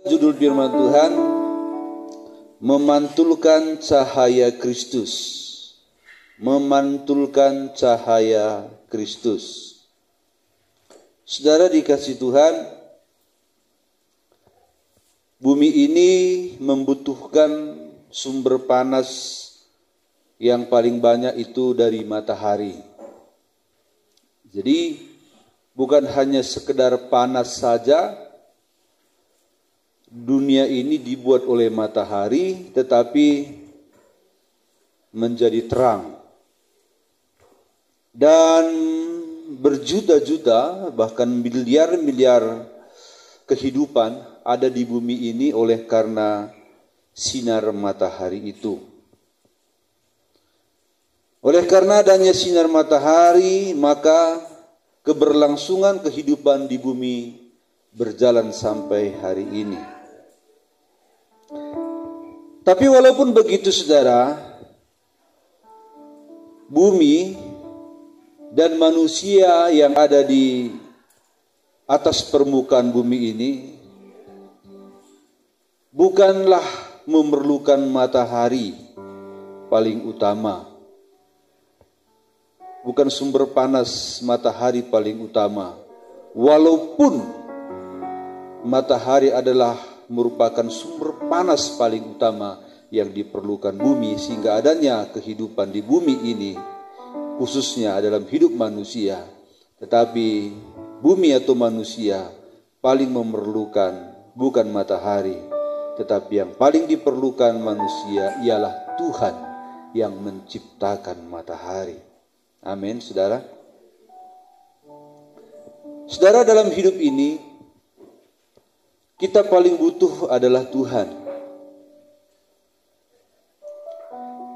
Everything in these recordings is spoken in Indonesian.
Judul firman Tuhan, memantulkan cahaya Kristus. Memantulkan cahaya Kristus. Saudara dikasih Tuhan, bumi ini membutuhkan sumber panas yang paling banyak itu dari matahari. Jadi bukan hanya sekedar panas saja, dunia ini dibuat oleh matahari, tetapi menjadi terang. Dan berjuta-juta, bahkan miliar-miliar kehidupan ada di bumi ini oleh karena sinar matahari itu. Oleh karena adanya sinar matahari, maka keberlangsungan kehidupan di bumi berjalan sampai hari ini. Tapi walaupun begitu saudara, bumi dan manusia yang ada di atas permukaan bumi ini bukanlah memerlukan matahari paling utama. Bukan sumber panas matahari paling utama. Walaupun matahari adalah merupakan sumber panas paling utama yang diperlukan bumi, sehingga adanya kehidupan di bumi ini, khususnya dalam hidup manusia. Tetapi bumi atau manusia paling memerlukan bukan matahari, tetapi yang paling diperlukan manusia ialah Tuhan yang menciptakan matahari. Amin, saudara. Saudara, dalam hidup ini kita paling butuh adalah Tuhan.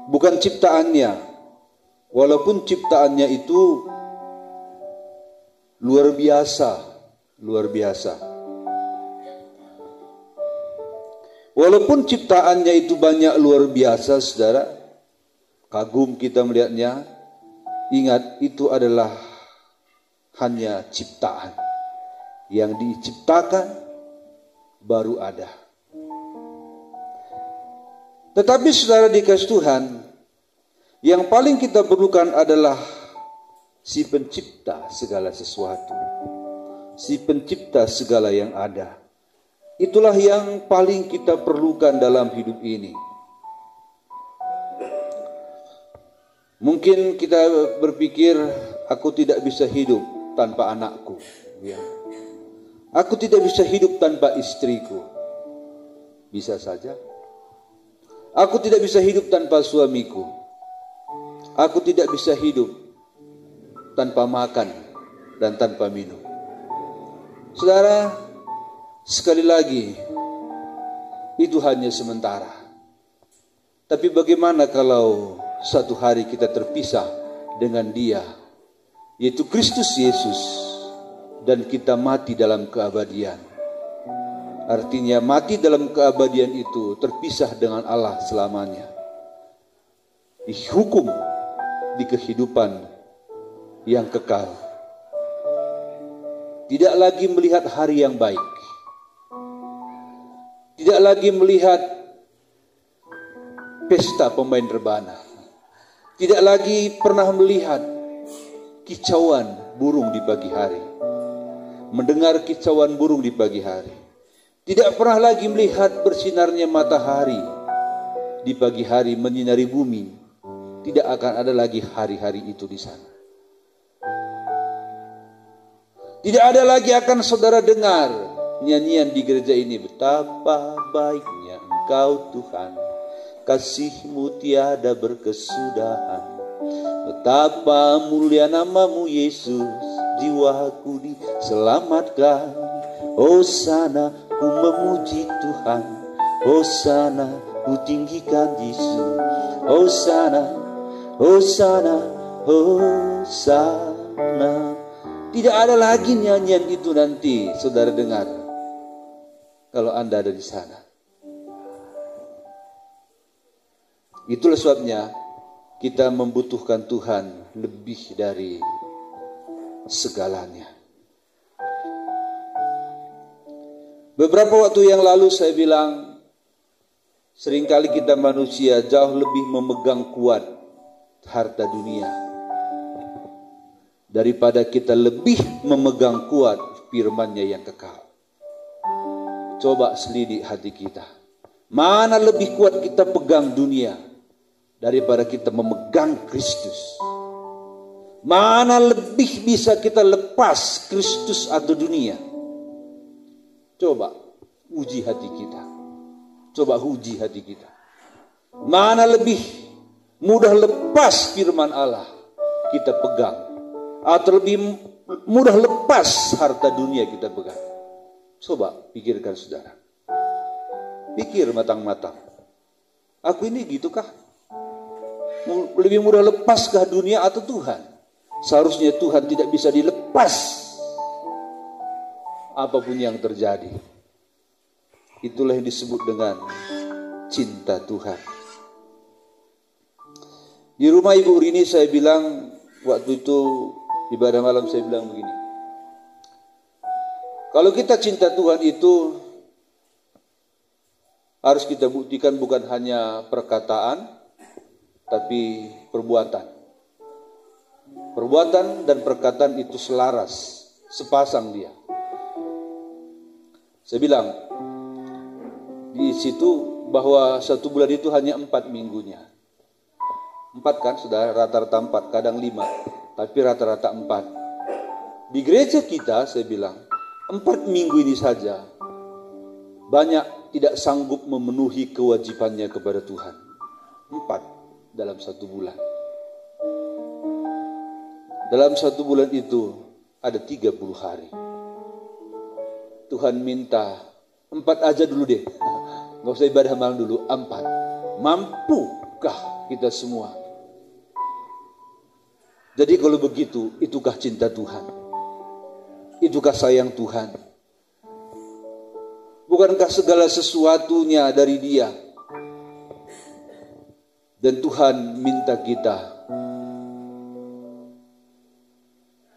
Bukan ciptaannya. Walaupun ciptaannya itu luar biasa. Walaupun ciptaannya itu banyak luar biasa, saudara, kagum kita melihatnya. Ingat, itu adalah hanya ciptaan. Yang diciptakan baru ada. Tetapi saudara dikasih Tuhan, yang paling kita perlukan adalah si pencipta segala sesuatu. Si pencipta segala yang ada. Itulah yang paling kita perlukan dalam hidup ini. Mungkin kita berpikir, aku tidak bisa hidup tanpa anakku. Ya. Aku tidak bisa hidup tanpa istriku. Bisa saja. Aku tidak bisa hidup tanpa suamiku. Aku tidak bisa hidup tanpa makan dan tanpa minum. Saudara, sekali lagi, itu hanya sementara. Tapi bagaimana kalau satu hari kita terpisah dengan Dia, yaitu Kristus Yesus, dan kita mati dalam keabadian. Artinya mati dalam keabadian itu terpisah dengan Allah selamanya. Dihukum di kehidupan yang kekal. Tidak lagi melihat hari yang baik. Tidak lagi melihat pesta pemain rebana. Tidak lagi pernah melihat kicauan burung di pagi hari. Mendengar kicauan burung di pagi hari. Tidak pernah lagi melihat bersinarnya matahari di pagi hari menyinari bumi. Tidak akan ada lagi hari-hari itu di sana. Tidak ada lagi akan saudara dengar nyanyian di gereja ini. Betapa baiknya Engkau Tuhan, kasih-Mu tiada berkesudahan. Betapa mulia nama-Mu Yesus, jiwaku diselamatkan. Hosana, ku memuji Tuhan. Hosana, ku tinggikan Yesus. Hosana, Hosana, Hosana. Tidak ada lagi nyanyian itu nanti saudara dengar kalau Anda ada di sana. Itulah sebabnya kita membutuhkan Tuhan lebih dari segalanya. Beberapa waktu yang lalu saya bilang, seringkali kita manusia jauh lebih memegang kuat harta dunia daripada kita lebih memegang kuat firman-Nya yang kekal. Coba selidik hati kita. Mana lebih kuat kita pegang dunia daripada kita memegang Kristus? Mana lebih bisa kita lepas Kristus atau dunia? Coba uji hati kita. Coba uji hati kita. Mana lebih mudah lepas firman Allah kita pegang, atau lebih mudah lepas harta dunia kita pegang? Coba pikirkan saudara. Pikir matang-matang. Aku ini gitukah? Lebih mudah lepaskah dunia atau Tuhan? Seharusnya Tuhan tidak bisa dilepas apapun yang terjadi. Itulah yang disebut dengan cinta Tuhan. Di rumah Ibu Rini saya bilang, waktu itu ibadah malam saya bilang begini. Kalau kita cinta Tuhan itu harus kita buktikan bukan hanya perkataan, tapi perbuatan. Perbuatan dan perkataan itu selaras, sepasang dia. Saya bilang di situ bahwa 1 bulan itu hanya 4 minggunya. 4 kan, sudah rata-rata 4, kadang 5, tapi rata-rata 4. Di gereja kita saya bilang 4 minggu ini saja banyak tidak sanggup memenuhi kewajibannya kepada Tuhan. 4 dalam 1 bulan. Dalam 1 bulan itu ada 30 hari. Tuhan minta 4 aja dulu deh. Gak usah ibadah malam dulu, 4. Mampukah kita semua? Jadi kalau begitu, itukah cinta Tuhan? Itukah sayang Tuhan? Bukankah segala sesuatunya dari Dia? Dan Tuhan minta kita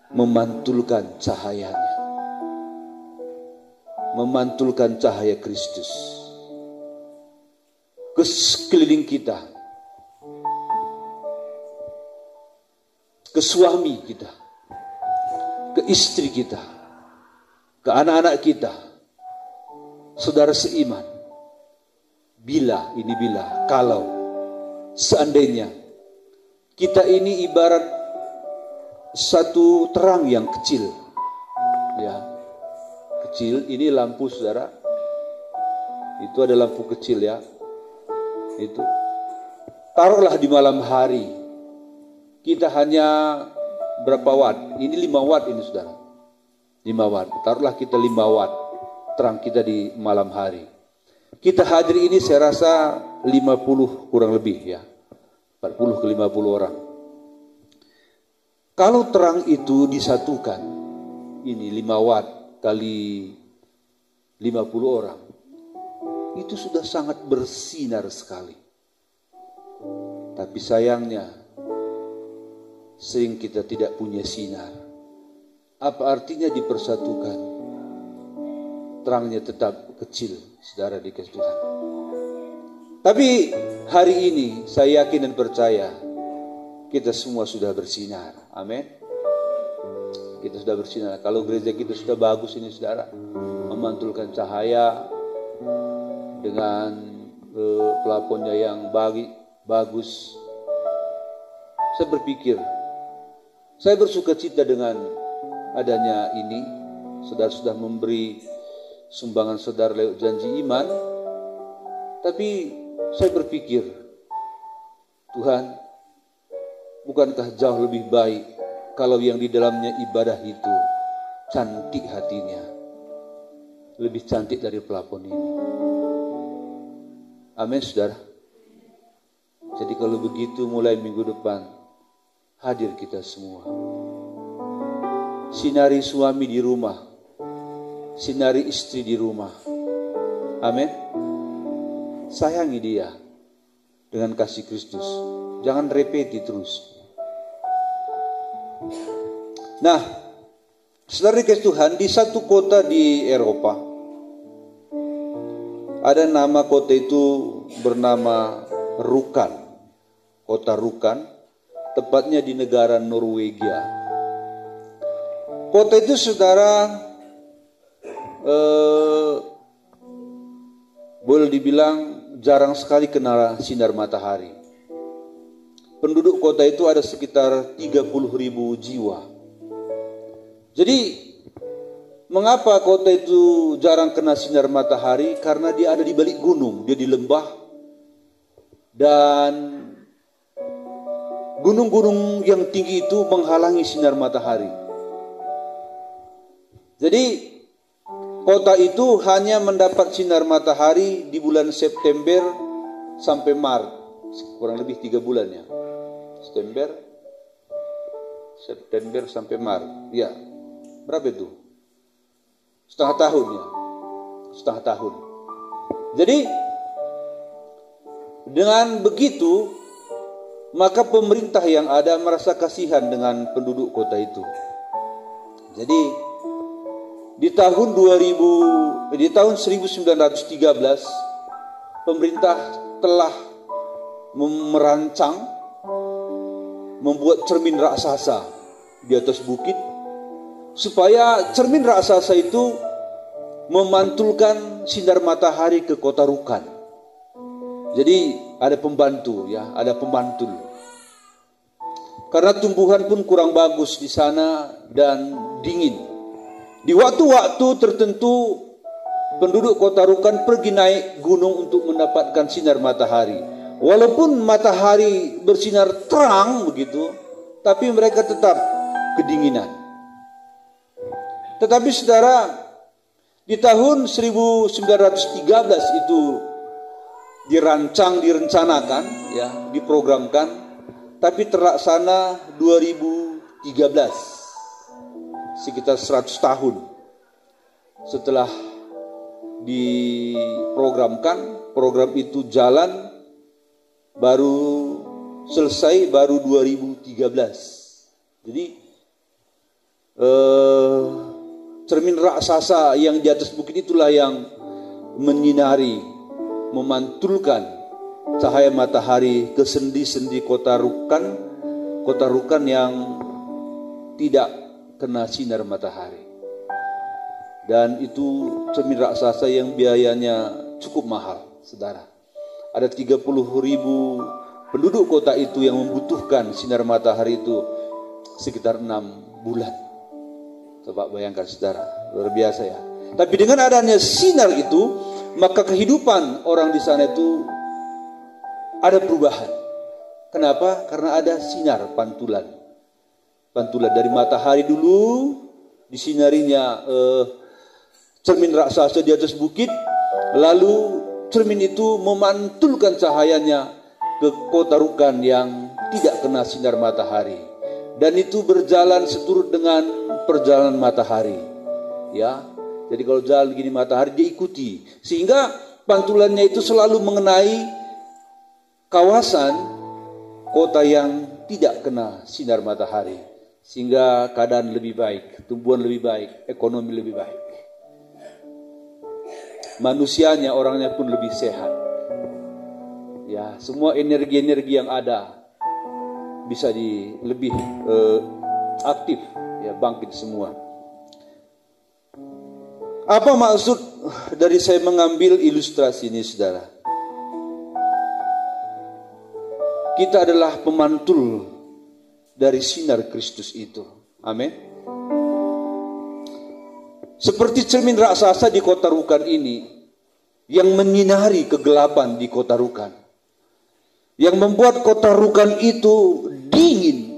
memantulkan cahayanya, memantulkan cahaya Kristus ke sekeliling kita, ke suami kita, ke istri kita, ke anak-anak kita, saudara seiman. Kalau seandainya kita ini ibarat satu terang yang kecil, ya, kecil. Ini lampu saudara, itu ada lampu kecil ya, itu taruhlah di malam hari kita hanya berapa watt? Ini 5 watt ini saudara, 5 watt. Taruhlah kita 5 watt terang kita di malam hari. Kita hadir ini saya rasa 50 kurang lebih ya, 40 ke 50 orang. Kalau terang itu disatukan, ini 5 watt kali 50 orang, itu sudah sangat bersinar sekali. Tapi sayangnya, sering kita tidak punya sinar. Apa artinya dipersatukan? Terangnya tetap kecil, saudara dikasih Tuhan. Tapi hari ini saya yakin dan percaya kita semua sudah bersinar. Amin. Kita sudah bersinar. Kalau gereja kita sudah bagus ini saudara, memantulkan cahaya dengan plafonnya yang bagus. Saya berpikir, saya bersuka cita dengan adanya ini. Saudara sudah memberi sumbangan saudara lewat janji iman. Tapi saya berpikir, Tuhan, bukankah jauh lebih baik kalau yang di dalamnya ibadah itu cantik hatinya, lebih cantik dari plafon ini. Amin saudara. Jadi kalau begitu mulai minggu depan hadir kita semua. Sinari suami di rumah, sinari istri di rumah. Amin. Sayangi dia dengan kasih Kristus. Jangan repeti terus. Nah, saudara dikasih Tuhan, di satu kota di Eropa, Ada nama kota itu bernama Rjukan, kota Rjukan, tepatnya di negara Norwegia. Kota itu saudara boleh dibilang jarang sekali kena sinar matahari. Penduduk kota itu ada sekitar 30.000 jiwa. Jadi mengapa kota itu jarang kena sinar matahari? Karena dia ada di balik gunung, dia di lembah, dan gunung-gunung yang tinggi itu menghalangi sinar matahari. Jadi kota itu hanya mendapat sinar matahari di bulan September sampai Maret, kurang lebih 3 bulan ya. September sampai Maret, ya. Berapa itu? Setengah tahun ya. Setengah tahun. Jadi dengan begitu maka pemerintah yang ada merasa kasihan dengan penduduk kota itu. Jadi di tahun 1913 pemerintah telah merancang membuat cermin raksasa di atas bukit, supaya cermin raksasa itu memantulkan sinar matahari ke kota Rjukan. Jadi ada pembantu ya, ada pembantul. Karena tumbuhan pun kurang bagus di sana dan dingin. Di waktu-waktu tertentu penduduk kota Rjukan pergi naik gunung untuk mendapatkan sinar matahari. Walaupun matahari bersinar terang begitu, tapi mereka tetap kedinginan. Tetapi saudara, di tahun 1913 itu direncanakan, ya, diprogramkan, tapi terlaksana 2013, sekitar 100 tahun setelah diprogramkan. Program itu jalan, baru selesai baru 2013. Jadi cermin raksasa yang di atas bukit itulah yang menyinari, memantulkan cahaya matahari ke sendi-sendi kota Rjukan yang tidak kena sinar matahari. Dan itu cermin raksasa yang biayanya cukup mahal, saudara. Ada 30.000 penduduk kota itu yang membutuhkan sinar matahari itu sekitar 6 bulan. Coba bayangkan saudara, luar biasa ya. Tapi dengan adanya sinar itu, maka kehidupan orang di sana itu ada perubahan. Kenapa? Karena ada sinar pantulan. Pantulan dari matahari dulu, disinarinya cermin raksasa di atas bukit, lalu cermin itu memantulkan cahayanya ke kota Rjukan yang tidak kena sinar matahari. Dan itu berjalan seturut dengan perjalanan matahari. Ya, jadi kalau jalan gini matahari dia ikuti. Sehingga pantulannya itu selalu mengenai kawasan kota yang tidak kena sinar matahari. Sehingga keadaan lebih baik, tumbuhan lebih baik, ekonomi lebih baik. Manusianya, orangnya pun lebih sehat. Ya, semua energi-energi yang ada bisa lebih aktif, ya, bangkit semua. Apa maksud dari saya mengambil ilustrasi ini, saudara? Kita adalah pemantul dari sinar Kristus itu. Amin. Seperti cermin raksasa di kota Rjukan ini, yang menyinari kegelapan di kota Rjukan, yang membuat kota Rjukan itu dingin,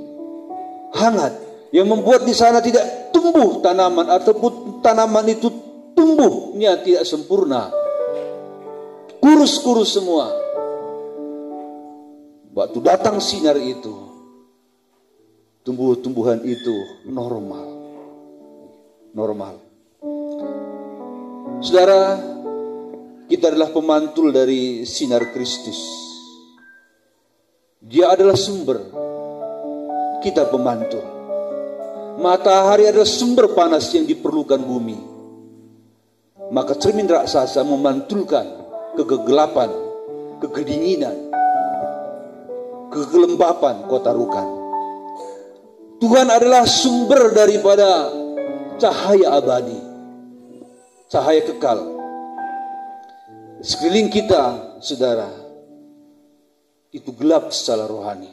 hangat, yang membuat di sana tidak tumbuh tanaman, ataupun tanaman itu tumbuhnya tidak sempurna, kurus-kurus semua. Waktu datang sinar itu, tumbuh-tumbuhan itu normal. Saudara, kita adalah pemantul dari sinar Kristus. Dia adalah sumber, kita pemantul. Matahari adalah sumber panas yang diperlukan bumi. Maka cermin raksasa memantulkan kegelapan, kedinginan, kegelembapan kota Rukan. Tuhan adalah sumber daripada cahaya abadi, cahaya kekal. Sekeliling kita, saudara, itu gelap secara rohani.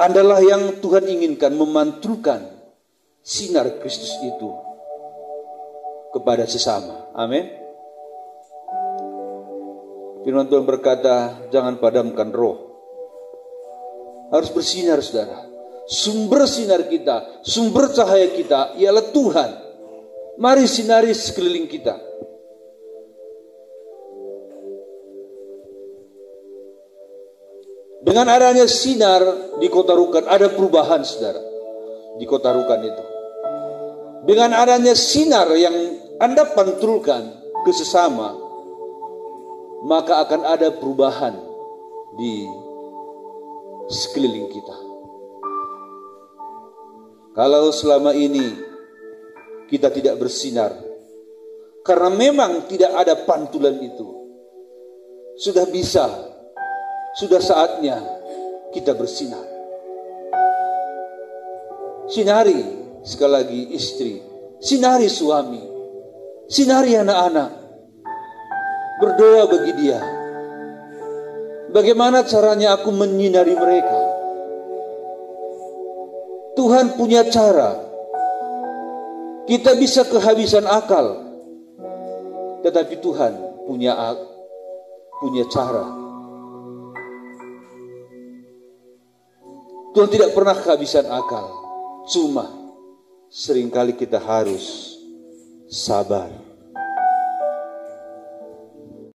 Andalah yang Tuhan inginkan memantulkan sinar Kristus itu kepada sesama. Amin. Firman Tuhan berkata, jangan padamkan roh. Harus bersinar, saudara. Sumber sinar kita, sumber cahaya kita ialah Tuhan. Mari sinari sekeliling kita. Dengan adanya sinar di kota Rukan, ada perubahan, saudara. Di kota Rukan itu. Dengan adanya sinar yang Anda pantulkan ke sesama, maka akan ada perubahan di sekeliling kita. Kalau selama ini kita tidak bersinar, karena memang tidak ada pantulan itu, sudah saatnya kita bersinar. Sinari sekali lagi istri, sinari suami, sinari anak-anak. Berdoa bagi dia. Bagaimana caranya aku menyinari mereka? Tuhan punya cara. Kita bisa kehabisan akal, tetapi Tuhan punya cara. Tuhan tidak pernah kehabisan akal. Cuma seringkali kita harus sabar.